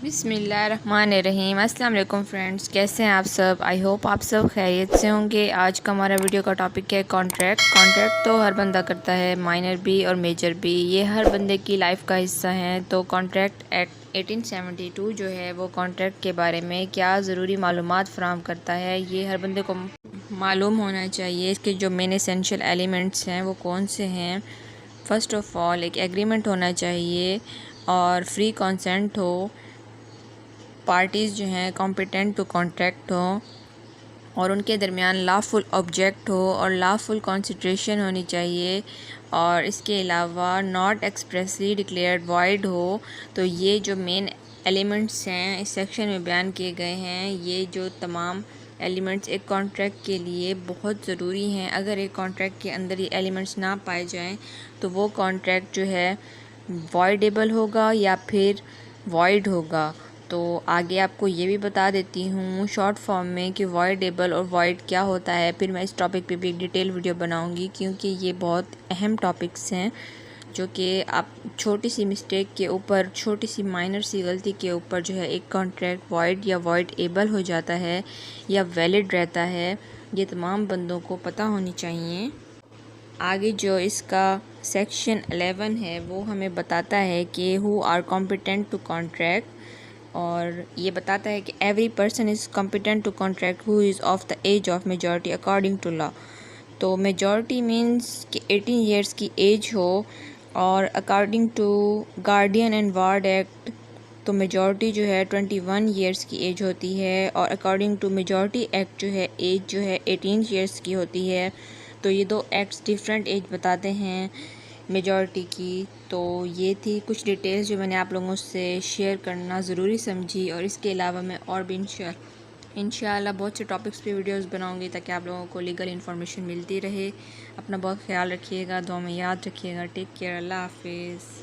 बिस्मिल्लाहिर्रहमानिर्रहीम। अस्सलाम वालेकुम फ्रेंड्स, कैसे हैं आप सब। आई होप आप सब खैरियत से होंगे। आज का हमारा वीडियो का टॉपिक है कॉन्ट्रैक्ट तो हर बंदा करता है, माइनर भी और मेजर भी, ये हर बंदे की लाइफ का हिस्सा है। तो कॉन्ट्रैक्ट एक्ट 1872 जो है वो कॉन्ट्रैक्ट के बारे में क्या ज़रूरी मालूमात फ़राहम करता है, ये हर बंदे को मालूम होना चाहिए। इसके जो मेन एसेंशियल एलिमेंट्स हैं वो कौन से हैं। फ़र्स्ट ऑफ़ ऑल एक एग्रीमेंट होना चाहिए और फ्री कंसेंट हो, पार्टीज़ जो हैं कॉम्पिटेंट टू कॉन्ट्रैक्ट हो और उनके दरमियान लॉफुल ऑब्जेक्ट हो और लॉफुल कंसिडरेशन होनी चाहिए, और इसके अलावा नॉट एक्सप्रेसली डिक्लेयर्ड वॉइड हो। तो ये जो मेन एलिमेंट्स हैं इस सेक्शन में बयान किए गए हैं। ये जो तमाम एलिमेंट्स एक कॉन्ट्रैक्ट के लिए बहुत ज़रूरी हैं। अगर एक कॉन्ट्रैक्ट के अंदर ये एलिमेंट्स ना पाए जाएं तो वो कॉन्ट्रैक्ट जो है वॉइडेबल होगा या फिर वॉइड होगा। तो आगे आपको ये भी बता देती हूँ शॉर्ट फॉर्म में कि वॉइडेबल और वॉइड क्या होता है। फिर मैं इस टॉपिक पे भी एक डिटेल वीडियो बनाऊँगी, क्योंकि ये बहुत अहम टॉपिक्स हैं जो कि आप छोटी सी मिस्टेक के ऊपर, छोटी सी माइनर सी गलती के ऊपर जो है एक कॉन्ट्रैक्ट वॉइड या वॉइड एबल हो जाता है या वैलिड रहता है। ये तमाम बंदों को पता होनी चाहिए। आगे जो इसका सेक्शन 11 है वो हमें बताता है कि who are competent to contract, और ये बताता है कि every person is competent to contract who is of the age of majority according to law. तो मेजॉरिटी मीन्स कि 18 ईयर्स की एज हो, और according to guardian and ward act तो मेजॉरिटी जो है 21 ईयर्स की एज होती है, और अकॉर्डिंग टू मेजॉरिटी एक्ट जो है एज जो है 18 ईयर्स की होती है। तो ये दो एक्ट्स डिफरेंट एज बताते हैं मेजॉरिटी की। तो ये थी कुछ डिटेल्स जो मैंने आप लोगों से शेयर करना ज़रूरी समझी, और इसके अलावा मैं और भी इंशाअल्लाह बहुत से टॉपिक्स पे वीडियोस बनाऊंगी ताकि आप लोगों को लीगल इन्फॉर्मेशन मिलती रहे। अपना बहुत ख्याल रखिएगा, दुआ में याद रखिएगा। टेक केयर, अल्लाह हाफिज़।